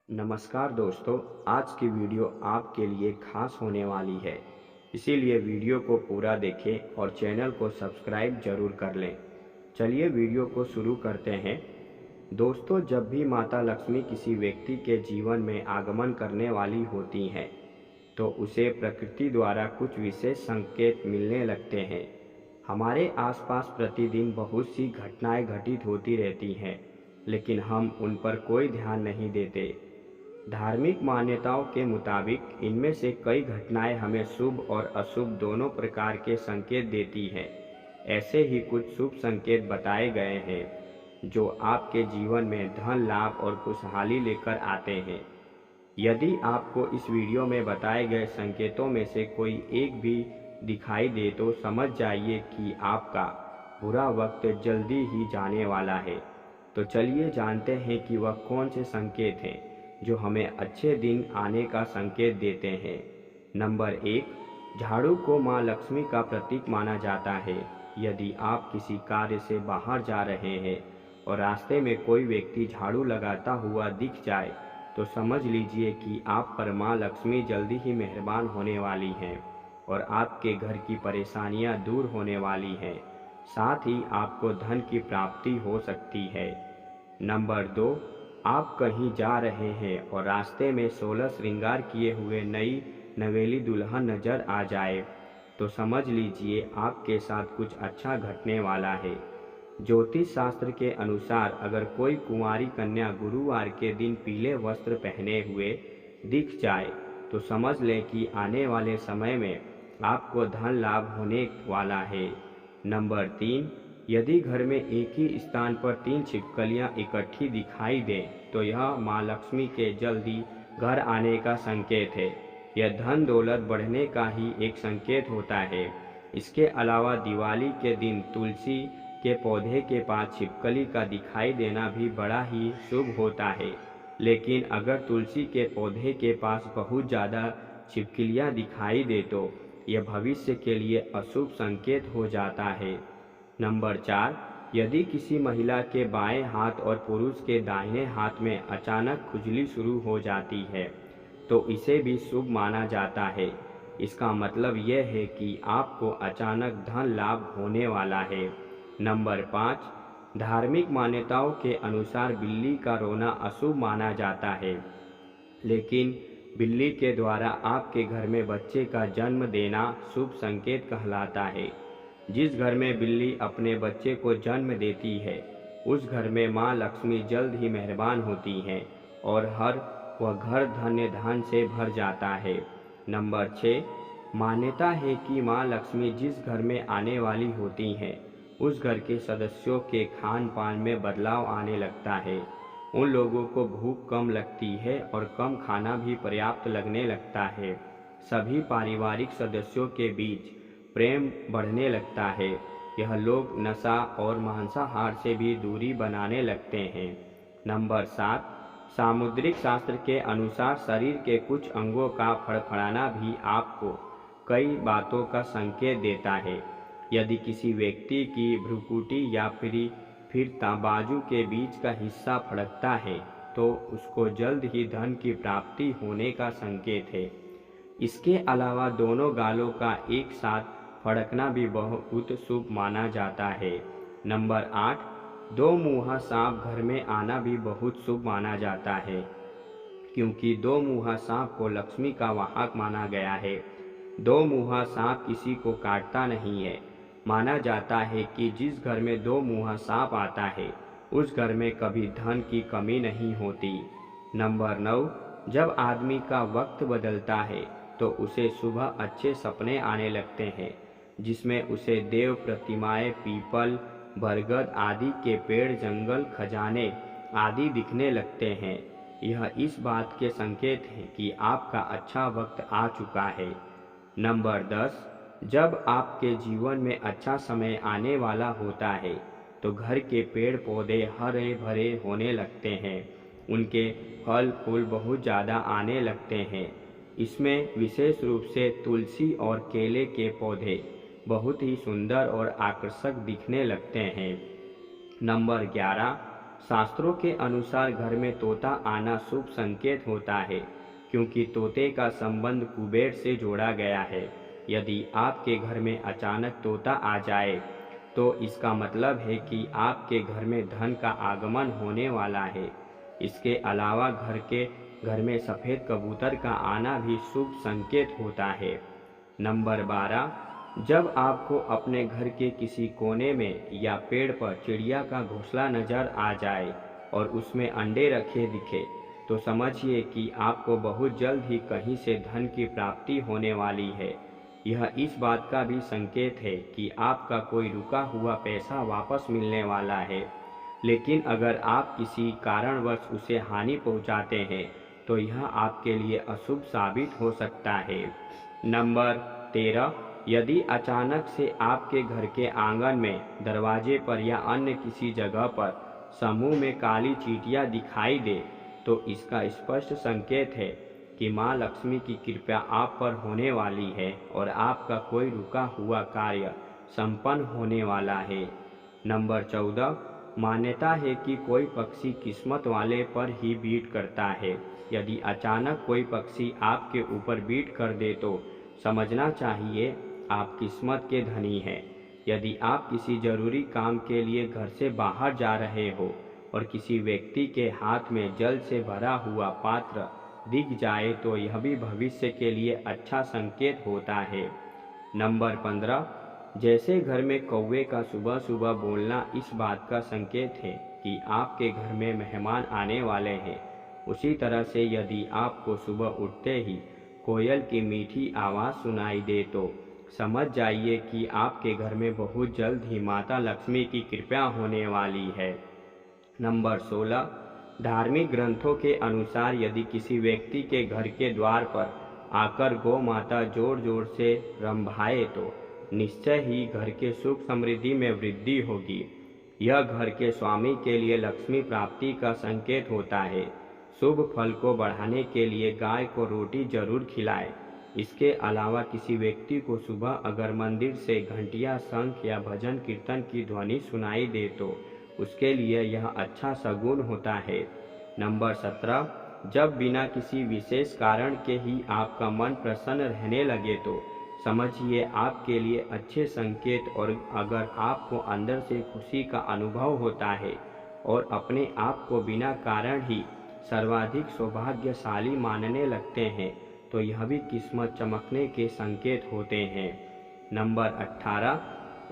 नमस्कार दोस्तों, आज की वीडियो आपके लिए खास होने वाली है। इसीलिए वीडियो को पूरा देखें और चैनल को सब्सक्राइब जरूर कर लें। चलिए वीडियो को शुरू करते हैं। दोस्तों, जब भी माता लक्ष्मी किसी व्यक्ति के जीवन में आगमन करने वाली होती हैं, तो उसे प्रकृति द्वारा कुछ विशेष संकेत मिलने लगते हैं। हमारे आसपास प्रतिदिन बहुत सी घटनाएं घटित होती रहती हैं, लेकिन हम उन पर कोई ध्यान नहीं देते। धार्मिक मान्यताओं के मुताबिक इनमें से कई घटनाएं हमें शुभ और अशुभ दोनों प्रकार के संकेत देती हैं। ऐसे ही कुछ शुभ संकेत बताए गए हैं जो आपके जीवन में धन लाभ और खुशहाली लेकर आते हैं। यदि आपको इस वीडियो में बताए गए संकेतों में से कोई एक भी दिखाई दे तो समझ जाइए कि आपका बुरा वक्त जल्दी ही जाने वाला है। तो चलिए जानते हैं कि वह कौन से संकेत हैं जो हमें अच्छे दिन आने का संकेत देते हैं। नंबर 1, झाड़ू को माँ लक्ष्मी का प्रतीक माना जाता है। यदि आप किसी कार्य से बाहर जा रहे हैं और रास्ते में कोई व्यक्ति झाड़ू लगाता हुआ दिख जाए, तो समझ लीजिए कि आप पर माँ लक्ष्मी जल्दी ही मेहरबान होने वाली हैं और आपके घर की परेशानियां दूर होने वाली हैं। साथ ही आपको धन की प्राप्ति हो सकती है। नंबर 2, आप कहीं जा रहे हैं और रास्ते में 16 श्रृंगार किए हुए नई नवेली दुल्हन नजर आ जाए, तो समझ लीजिए आपके साथ कुछ अच्छा घटने वाला है। ज्योतिष शास्त्र के अनुसार अगर कोई कुंवारी कन्या गुरुवार के दिन पीले वस्त्र पहने हुए दिख जाए, तो समझ लें कि आने वाले समय में आपको धन लाभ होने वाला है। नंबर 3, यदि घर में एक ही स्थान पर 3 छिपकलियां इकट्ठी दिखाई दें, तो यह माँ लक्ष्मी के जल्दी घर आने का संकेत है। यह धन दौलत बढ़ने का ही एक संकेत होता है। इसके अलावा दिवाली के दिन तुलसी के पौधे के पास छिपकली का दिखाई देना भी बड़ा ही शुभ होता है। लेकिन अगर तुलसी के पौधे के पास बहुत ज़्यादा छिपकलियां दिखाई दे तो यह भविष्य के लिए अशुभ संकेत हो जाता है। नंबर 4, यदि किसी महिला के बाएं हाथ और पुरुष के दाहिने हाथ में अचानक खुजली शुरू हो जाती है, तो इसे भी शुभ माना जाता है। इसका मतलब यह है कि आपको अचानक धन लाभ होने वाला है। नंबर 5, धार्मिक मान्यताओं के अनुसार बिल्ली का रोना अशुभ माना जाता है, लेकिन बिल्ली के द्वारा आपके घर में बच्चे का जन्म देना शुभ संकेत कहलाता है। जिस घर में बिल्ली अपने बच्चे को जन्म देती है, उस घर में माँ लक्ष्मी जल्द ही मेहरबान होती हैं और वह घर धन्य धन से भर जाता है। नंबर 6, मान्यता है कि माँ लक्ष्मी जिस घर में आने वाली होती हैं, उस घर के सदस्यों के खान पान में बदलाव आने लगता है। उन लोगों को भूख कम लगती है और कम खाना भी पर्याप्त लगने लगता है। सभी पारिवारिक सदस्यों के बीच प्रेम बढ़ने लगता है। यह लोग नशा और मांसाहार से भी दूरी बनाने लगते हैं। नंबर 7, सामुद्रिक शास्त्र के अनुसार शरीर के कुछ अंगों का फड़फड़ाना भी आपको कई बातों का संकेत देता है। यदि किसी व्यक्ति की भ्रुकुटी या फिर बाजू के बीच का हिस्सा फड़कता है, तो उसको जल्द ही धन की प्राप्ति होने का संकेत है। इसके अलावा दोनों गालों का एक साथ फड़कना भी बहुत शुभ माना जाता है। नंबर 8, दो मुँहा सांप घर में आना भी बहुत शुभ माना जाता है, क्योंकि दो मुँहा सांप को लक्ष्मी का वाहक माना गया है। दो मुँहा सांप किसी को काटता नहीं है। माना जाता है कि जिस घर में दो मुँहा सांप आता है, उस घर में कभी धन की कमी नहीं होती। नंबर 9, जब आदमी का वक्त बदलता है तो उसे सुबह अच्छे सपने आने लगते हैं, जिसमें उसे देव प्रतिमाएं, पीपल, बरगद आदि के पेड़, जंगल, खजाने आदि दिखने लगते हैं। यह इस बात के संकेत है कि आपका अच्छा वक्त आ चुका है। नंबर 10, जब आपके जीवन में अच्छा समय आने वाला होता है, तो घर के पेड़ पौधे हरे भरे होने लगते हैं। उनके फल फूल बहुत ज़्यादा आने लगते हैं। इसमें विशेष रूप से तुलसी और केले के पौधे बहुत ही सुंदर और आकर्षक दिखने लगते हैं। नंबर 11, शास्त्रों के अनुसार घर में तोता आना शुभ संकेत होता है, क्योंकि तोते का संबंध कुबेर से जोड़ा गया है। यदि आपके घर में अचानक तोता आ जाए तो इसका मतलब है कि आपके घर में धन का आगमन होने वाला है। इसके अलावा घर में सफ़ेद कबूतर का आना भी शुभ संकेत होता है। नंबर 12, जब आपको अपने घर के किसी कोने में या पेड़ पर चिड़िया का घोंसला नजर आ जाए और उसमें अंडे रखे दिखे, तो समझिए कि आपको बहुत जल्द ही कहीं से धन की प्राप्ति होने वाली है। यह इस बात का भी संकेत है कि आपका कोई रुका हुआ पैसा वापस मिलने वाला है। लेकिन अगर आप किसी कारणवश उसे हानि पहुंचाते हैं तो यह आपके लिए अशुभ साबित हो सकता है। नंबर 13, यदि अचानक से आपके घर के आंगन में, दरवाजे पर या अन्य किसी जगह पर समूह में काली चींटियां दिखाई दे, तो इसका स्पष्ट संकेत है कि माँ लक्ष्मी की कृपा आप पर होने वाली है और आपका कोई रुका हुआ कार्य संपन्न होने वाला है। नंबर 14, मान्यता है कि कोई पक्षी किस्मत वाले पर ही बीट करता है। यदि अचानक कोई पक्षी आपके ऊपर बीट कर दे तो समझना चाहिए आप किस्मत के धनी हैं। यदि आप किसी जरूरी काम के लिए घर से बाहर जा रहे हो और किसी व्यक्ति के हाथ में जल से भरा हुआ पात्र दिख जाए तो यह भी भविष्य के लिए अच्छा संकेत होता है। नंबर 15, जैसे घर में कौवे का सुबह सुबह बोलना इस बात का संकेत है कि आपके घर में मेहमान आने वाले हैं, उसी तरह से यदि आपको सुबह उठते ही कोयल की मीठी आवाज़ सुनाई दे तो समझ जाइए कि आपके घर में बहुत जल्द ही माता लक्ष्मी की कृपा होने वाली है। नंबर 16, धार्मिक ग्रंथों के अनुसार यदि किसी व्यक्ति के घर के द्वार पर आकर गौ माता जोर जोर से रंभाए तो निश्चय ही घर के सुख समृद्धि में वृद्धि होगी। यह घर के स्वामी के लिए लक्ष्मी प्राप्ति का संकेत होता है। शुभ फल को बढ़ाने के लिए गाय को रोटी जरूर खिलाएं। इसके अलावा किसी व्यक्ति को सुबह अगर मंदिर से घंटिया, शंख या भजन कीर्तन की ध्वनि सुनाई दे तो उसके लिए यह अच्छा शगुन होता है। नंबर 17, जब बिना किसी विशेष कारण के ही आपका मन प्रसन्न रहने लगे तो समझिए आपके लिए अच्छे संकेत, और अगर आपको अंदर से खुशी का अनुभव होता है और अपने आप को बिना कारण ही सर्वाधिक सौभाग्यशाली मानने लगते हैं तो यह भी किस्मत चमकने के संकेत होते हैं। नंबर 18,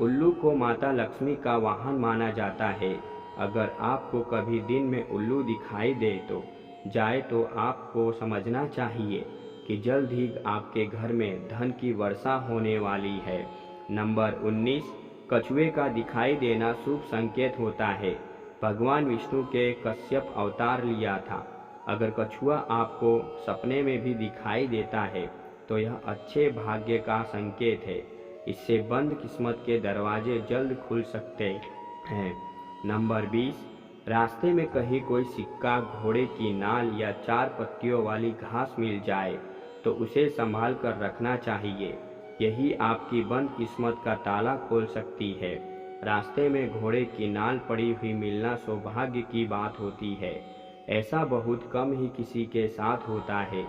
उल्लू को माता लक्ष्मी का वाहन माना जाता है। अगर आपको कभी दिन में उल्लू दिखाई दे तो आपको समझना चाहिए कि जल्द ही आपके घर में धन की वर्षा होने वाली है। नंबर 19, कछुए का दिखाई देना शुभ संकेत होता है। भगवान विष्णु के कश्यप अवतार लिया था। अगर कछुआ आपको सपने में भी दिखाई देता है तो यह अच्छे भाग्य का संकेत है। इससे बंद किस्मत के दरवाजे जल्द खुल सकते हैं। नंबर 20, रास्ते में कहीं कोई सिक्का, घोड़े की नाल या 4 पत्तियों वाली घास मिल जाए तो उसे संभाल कर रखना चाहिए। यही आपकी बंद किस्मत का ताला खोल सकती है। रास्ते में घोड़े की नाल पड़ी हुई मिलना सौभाग्य की बात होती है। ऐसा बहुत कम ही किसी के साथ होता है।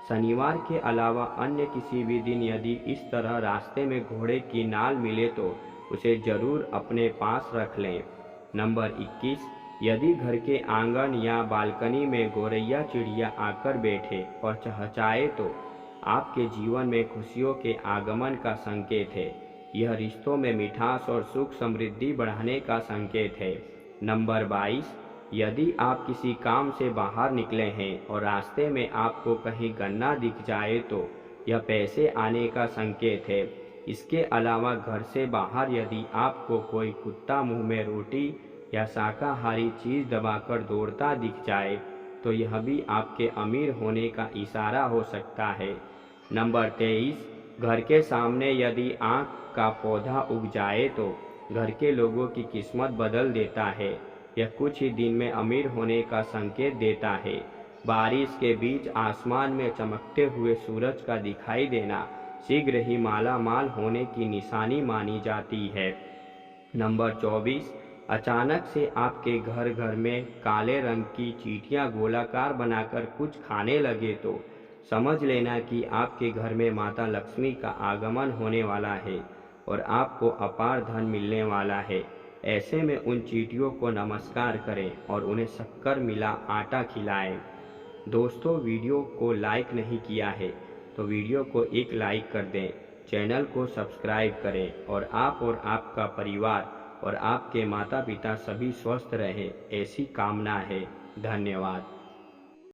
शनिवार के अलावा अन्य किसी भी दिन यदि इस तरह रास्ते में घोड़े की नाल मिले तो उसे जरूर अपने पास रख लें। नंबर 21, यदि घर के आंगन या बालकनी में गौरैया चिड़िया आकर बैठे और चहचहाए तो आपके जीवन में खुशियों के आगमन का संकेत है। यह रिश्तों में मिठास और सुख समृद्धि बढ़ाने का संकेत है। नंबर 22, यदि आप किसी काम से बाहर निकले हैं और रास्ते में आपको कहीं गन्ना दिख जाए तो यह पैसे आने का संकेत है। इसके अलावा घर से बाहर यदि आपको कोई कुत्ता मुंह में रोटी या शाकाहारी चीज़ दबाकर दौड़ता दिख जाए तो यह भी आपके अमीर होने का इशारा हो सकता है। नंबर 23, घर के सामने यदि आँख का पौधा उग जाए तो घर के लोगों की किस्मत बदल देता है। यह कुछ ही दिन में अमीर होने का संकेत देता है। बारिश के बीच आसमान में चमकते हुए सूरज का दिखाई देना शीघ्र ही माला माल होने की निशानी मानी जाती है। नंबर 24, अचानक से आपके घर में काले रंग की चींटियां गोलाकार बनाकर कुछ खाने लगे तो समझ लेना कि आपके घर में माता लक्ष्मी का आगमन होने वाला है और आपको अपार धन मिलने वाला है। ऐसे में उन चींटियों को नमस्कार करें और उन्हें शक्कर मिला आटा खिलाएं। दोस्तों, वीडियो को लाइक नहीं किया है तो वीडियो को एक लाइक कर दें, चैनल को सब्सक्राइब करें और आप और आपका परिवार और आपके माता पिता सभी स्वस्थ रहें, ऐसी कामना है। धन्यवाद।